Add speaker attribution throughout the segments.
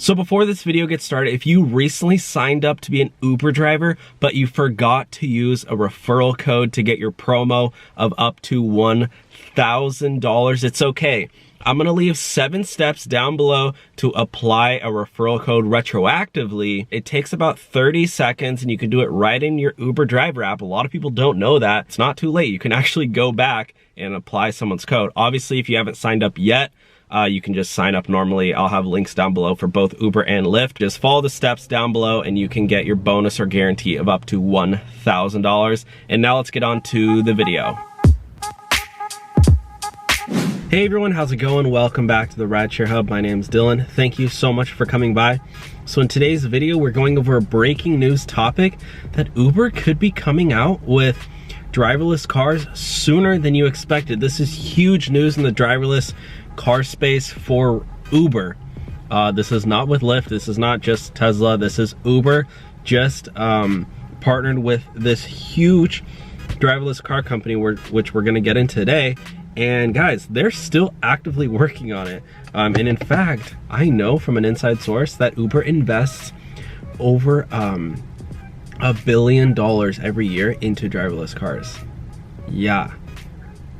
Speaker 1: So before this video gets started, if you recently signed up to be an Uber driver, but you forgot to use a referral code to get your promo of up to $1,000, it's okay. I'm gonna leave 7 steps down below to apply a referral code retroactively. It takes about 30 seconds and you can do it right in your Uber driver app. A lot of people don't know that. It's not too late. You can actually go back and apply someone's code. Obviously, if you haven't signed up yet, you can just sign up normally. I'll have links down below for both Uber and Lyft. Just follow the steps down below and you can get your bonus or guarantee of up to $1,000. And now let's get on to the video. Hey everyone, how's it going? Welcome back to the Rideshare Hub. My name's Dylan. Thank you so much for coming by. So in today's video, we're going over a breaking news topic that Uber could be coming out with driverless cars sooner than you expected. This is huge news in the driverless car space for Uber. This is not with Lyft. This is not just Tesla. This is Uber just partnered with this huge driverless car company, which we're gonna get into today. And guys, they're still actively working on it. And in fact, I know from an inside source that Uber invests over $1 billion every year into driverless cars. Yeah.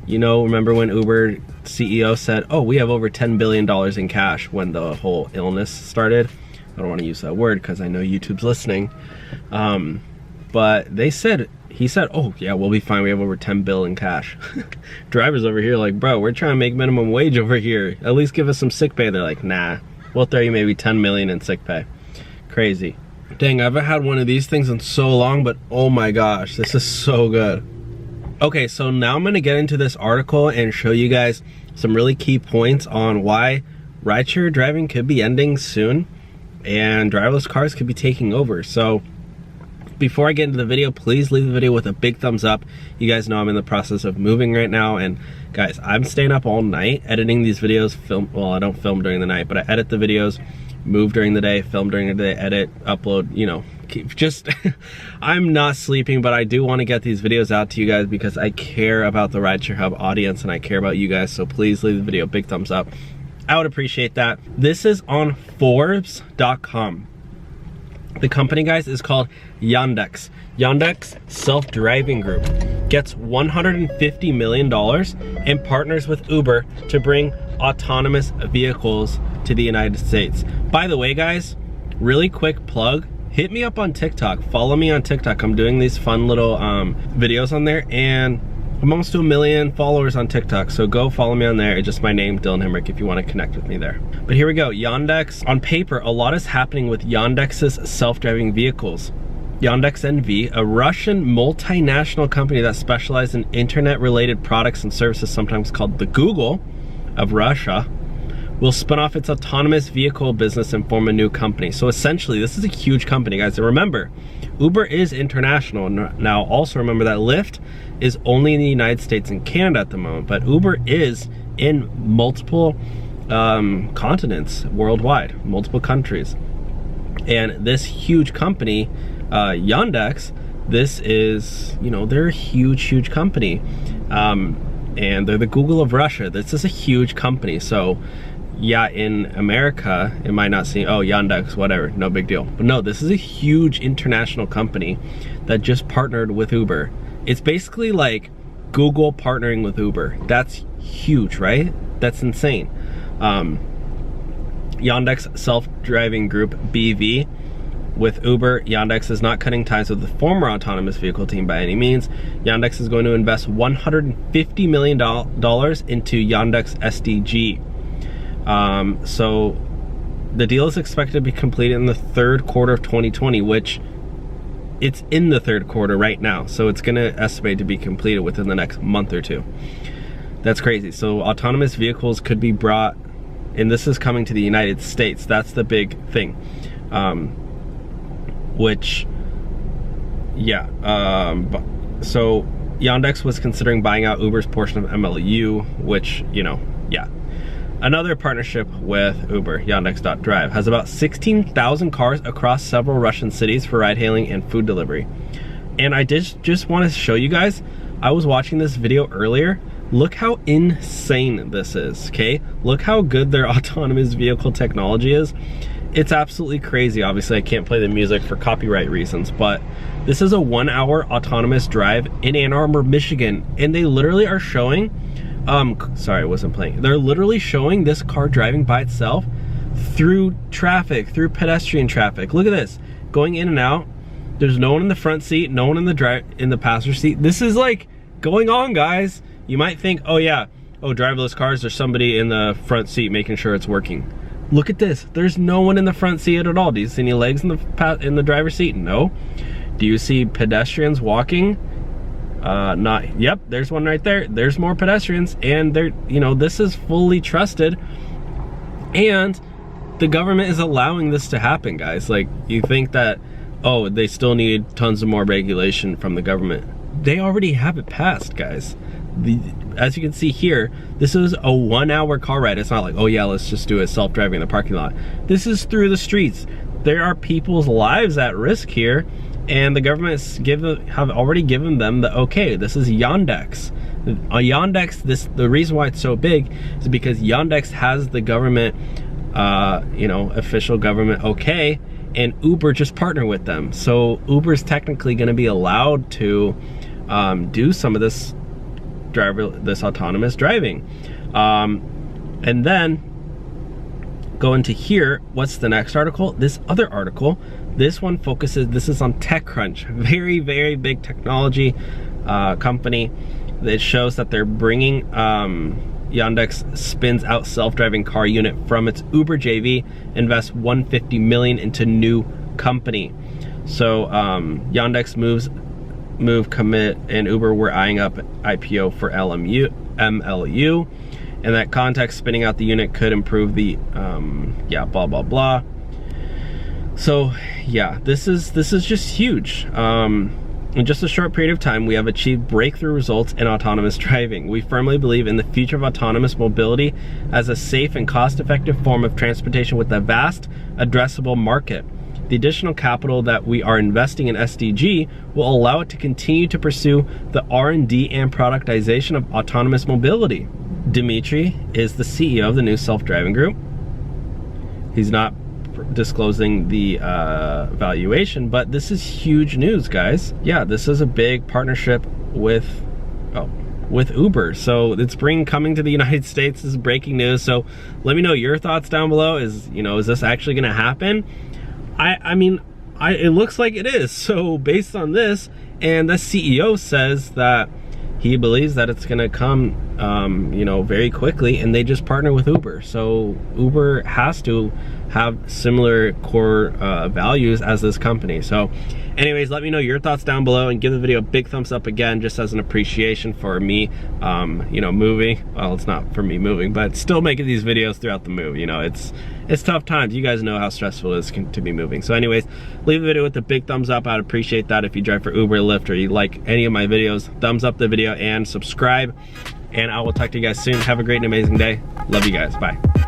Speaker 1: You know, remember when Uber CEO said, oh, we have over $10 billion in cash when the whole illness started? I don't want to use that word because I know YouTube's listening. But he said, oh yeah, we'll be fine. We have over 10 bill in cash. Drivers over here like, bro, we're trying to make minimum wage over here. At least give us some sick pay. They're like, nah, we'll throw you maybe 10 million in sick pay. Crazy. Dang, I haven't had one of these things in so long, but oh my gosh, this is so good. Okay, so now I'm gonna get into this article and show you guys some really key points on why rideshare driving could be ending soon and driverless cars could be taking over. So before I get into the video, please leave the video with a big thumbs up. You guys know I'm in the process of moving right now, and guys, I'm staying up all night editing these videos. Well, I don't film during the night, but I edit the videos, move during the day, film during the day, edit, upload, you know, just I'm not sleeping, but I do want to get these videos out to you guys because I care about the Rideshare Hub audience and I care about you guys. So please leave the video a big thumbs up. I would appreciate that. This is on Forbes.com. The company, guys, is called Yandex. Yandex Self-Driving Group gets $150 million and partners with Uber to bring autonomous vehicles to the United States. By the way, guys, really quick plug, hit me up on TikTok. Follow me on TikTok. I'm doing these fun little videos on there, and I'm almost to 1 million followers on TikTok, so go follow me on there. It's just my name, Dylan Hemrick, if you want to connect with me there. But here we go, Yandex. On paper, a lot is happening with Yandex's self-driving vehicles. Yandex NV, a Russian multinational company that specializes in internet-related products and services, sometimes called the Google of Russia, will spin off its autonomous vehicle business and form a new company. So essentially, this is a huge company, guys. And remember, Uber is international. Now, also remember that Lyft is only in the United States and Canada at the moment, but Uber is in multiple continents worldwide, multiple countries. And this huge company, Yandex, this is, you know, they're a huge company. And they're the Google of Russia. This is a huge company. So yeah, in America, it might not seem, oh, Yandex, whatever, no big deal. But no, this is a huge international company that just partnered with Uber. It's basically like Google partnering with Uber. That's huge, right? That's insane. Yandex Self-Driving Group, BV, with Uber, Yandex is not cutting ties with the former autonomous vehicle team by any means. Yandex is going to invest $150 million into Yandex SDG. So the deal is expected to be completed in the 3rd quarter of 2020, which it's in the 3rd quarter right now. So it's gonna estimate to be completed within the next month or 2. That's crazy. So autonomous vehicles could be brought, and this is coming to the United States. That's the big thing. Which, yeah, so Yandex was considering buying out Uber's portion of MLU, which, you know, yeah. Another partnership with Uber, Yandex.Drive, has about 16,000 cars across several Russian cities for ride-hailing and food delivery. And I just want to show you guys, I was watching this video earlier. Look how insane this is, okay? Look how good their autonomous vehicle technology is. It's absolutely crazy. Obviously, I can't play the music for copyright reasons, but this is a 1-hour autonomous drive in Ann Arbor, Michigan, and they literally are showing, sorry, I wasn't playing. They're literally showing this car driving by itself through traffic, through pedestrian traffic. Look at this, going in and out. There's no one in the front seat, no one in the passenger seat. This is like going on, guys. You might think, oh yeah, oh, driverless cars, there's somebody in the front seat making sure it's working. Look at this, there's no one in the front seat at all. Do you see any legs in the driver's seat? No. Do you see pedestrians walking? Not, yep, there's one right there. There's more pedestrians, and they're, you know, this is fully trusted, and the government is allowing this to happen, guys. Like, you think that, oh, they still need tons of more regulation from the government. They already have it passed, guys. As you can see here, this is a 1-hour car ride. It's not like, oh yeah, let's just do it self-driving in the parking lot. This is through the streets. There are people's lives at risk here, and the government have already given them the okay. This is Yandex. Yandex, the reason why it's so big is because Yandex has the government, you know, official government okay, and Uber just partner with them. So Uber's technically going to be allowed to do some of this autonomous driving. And then go into here. What's the next article? This other article. This one focuses, this is on TechCrunch, very, very big technology company. It shows that they're bringing, Yandex spins out self-driving car unit from its Uber JV, invests $150 million into new company. So Yandex move, commit, and Uber were eyeing up IPO for MLU. In that context, spinning out the unit could improve the, yeah, blah, blah, blah. So yeah, this is just huge. In just a short period of time, we have achieved breakthrough results in autonomous driving. We firmly believe in the future of autonomous mobility as a safe and cost-effective form of transportation with a vast addressable market. The additional capital that we are investing in SDG will allow it to continue to pursue the R&D and productization of autonomous mobility. Dimitri is the CEO of the new self-driving group. He's not disclosing the valuation, but this is huge news, guys. Yeah, this is a big partnership with Uber. So it's coming to the United States. This is breaking news. So let me know your thoughts down below. Is this actually going to happen? I mean, it looks like it is. So based on this, and the CEO says that he believes that it's gonna come, very quickly, and they just partner with Uber. So Uber has to have similar core values as this company. So anyways, let me know your thoughts down below, and give the video a big thumbs up again, just as an appreciation for me, moving. Well, it's not for me moving, but still making these videos throughout the move. It's tough times. You guys know how stressful it is to be moving. So anyways, leave the video with a big thumbs up. I'd appreciate that. If you drive for Uber, Lyft, or you like any of my videos, thumbs up the video and subscribe. And I will talk to you guys soon. Have a great and amazing day. Love you guys. Bye.